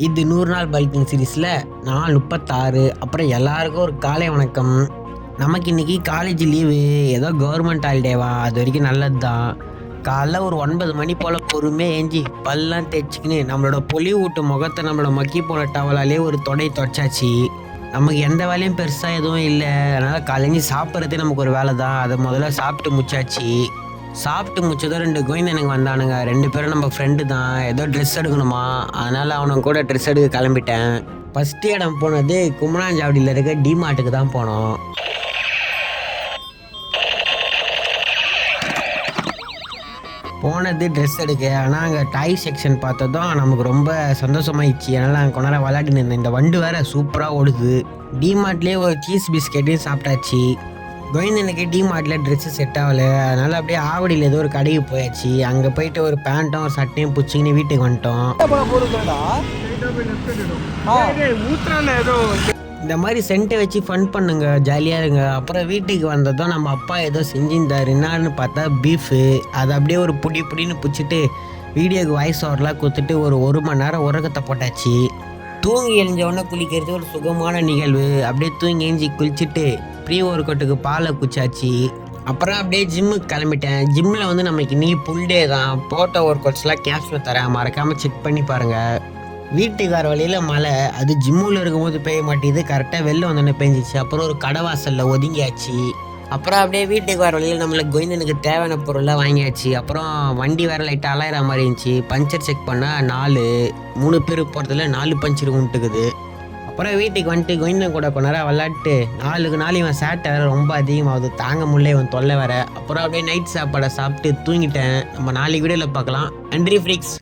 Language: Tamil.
இது 100 நாள் பைக்கிங் சீரீஸில் நாள் 36. அப்புறம் எல்லாருக்கும் ஒரு காலை வணக்கம். நமக்கு இன்றைக்கி காலேஜ் லீவு, ஏதோ கவர்மெண்ட் ஹாலிடேவா, அது வரைக்கும் நல்லது தான். காலைல ஒரு 9 மணி போல் பொறுமையாக ஏஞ்சி பல்லாம் தேய்ச்சிக்கின்னு நம்மளோட பொலிவூட்டு முகத்தை நம்மளோட மக்கி போன டவலாலே ஒரு தொடை தொடச்சாச்சு. நமக்கு எந்த வேலையும் பெருசாக எதுவும் இல்லை. அதனால் காலைஞ்சி சாப்பிட்றதே நமக்கு ஒரு வேலை தான். அதை முதல்ல சாப்பிட்டு முச்சாச்சு. சாப்பிட்டு முடிச்சதும் 2 கோவிந்தனுங்க வந்தானுங்க. 2 பேரும் நம்ம ஃப்ரெண்டு தான். ஏதோ ட்ரெஸ் எடுக்கணுமா, அதனால் அவனுங்க கூட ட்ரெஸ் எடுக்க கிளம்பிட்டேன். ஃபஸ்ட்டு இடம் போனது குமராஞ்சாவடியில் இருக்க டிமார்ட்டுக்கு தான் போனோம். போனது ட்ரெஸ் எடுக்க. ஆனால் அங்கே டாய் செக்ஷன் பார்த்ததும் நமக்கு ரொம்ப சந்தோஷமாயிடுச்சு. அதனால் அங்கே கொண்டாட விளையாடின்னு இருந்தேன். இந்த வண்டு வேறு சூப்பராக ஓடுது. டிமார்ட்லேயே ஒரு சீஸ் பிஸ்கெட்டையும் சாப்பிட்டாச்சு. கோவிந்தனுக்கு டிமார்ட்டில் ட்ரெஸ்ஸு செட் ஆகலை. அதனால் அப்படியே ஆவடியில் ஏதோ ஒரு கடைக்கு போயாச்சு. அங்கே போயிட்டு ஒரு பேண்ட்டும் ஒரு சட்டையும் பிடிச்சிக்கின்னு வீட்டுக்கு வந்துட்டோம். இந்த மாதிரி சென்ட்டை வச்சு ஃபன் பண்ணுங்க, ஜாலியாக இருங்க. அப்புறம் வீட்டுக்கு வந்ததும் நம்ம அப்பா ஏதோ செஞ்சிருந்தார். என்னான்னு பார்த்தா பீஃபு. அதை அப்படியே ஒரு புடின்னு பிடிச்சிட்டு வீடியோக்கு வாய்ஸ் ஓவர்லாம் கொடுத்துட்டு ஒரு மணி நேரம் உறக்கத்தை போட்டாச்சு. தூங்கி எழுஞ்சவொடனே குளிக்கிறது ஒரு சுகமான நிகழ்வு. அப்படியே தூங்கி எழுஞ்சி குளிச்சுட்டு ப்ரீ ஒர்க் அவுட்டுக்கு பாலை குச்சாச்சு. அப்புறம் அப்படியே ஜிம்முக்கு கிளம்பிட்டேன். ஜிம்மில் வந்து நமக்கு இன்றைக்கி ஃபுல் டே தான். போட்ட ஒர்க் அவுட்ஸ்லாம் கேப்ஸில் தரேன், மறக்காமல் செக் பண்ணி பாருங்கள். வீட்டுக்கு வர வழியில் மழை, அது ஜிம்மில் இருக்கும்போது பெய்ய மாட்டேது. கரெக்டாக வெளில வந்தோடனே பெஞ்சிச்சு. அப்புறம் ஒரு கடை வாசலில் ஒதுங்கியாச்சு. அப்புறம் அப்படியே வீட்டுக்கு வர வழியில் நம்மளுக்கு கோவிந்தனுக்கு தேவையான பொருளாக வாங்கியாச்சு. அப்புறம் வண்டி வேறு லைட்டாக அலாயிற மாதிரி இருந்துச்சு. பஞ்சர் செக் பண்ணால் 3 பேர் போகிறதுல 4 பஞ்சர் உண்டுக்குது. அப்புறம் வீட்டுக்கு வந்துட்டு கோவிந்தன் கூட கொஞ்ச நேரம் விளாட்டு 4 இவன் சேட்டை வேறு ரொம்ப அதிகமாகுது, தாங்க முடியல இவன் தொல்லை வேறு. அப்புறம் அப்படியே நைட் சாப்பாடை சாப்பிட்டு தூங்கிட்டேன். நம்ம நாளைக்கு வீடியோவில் பார்க்கலாம். நன்றி ஃப்ரீக்ஸ்.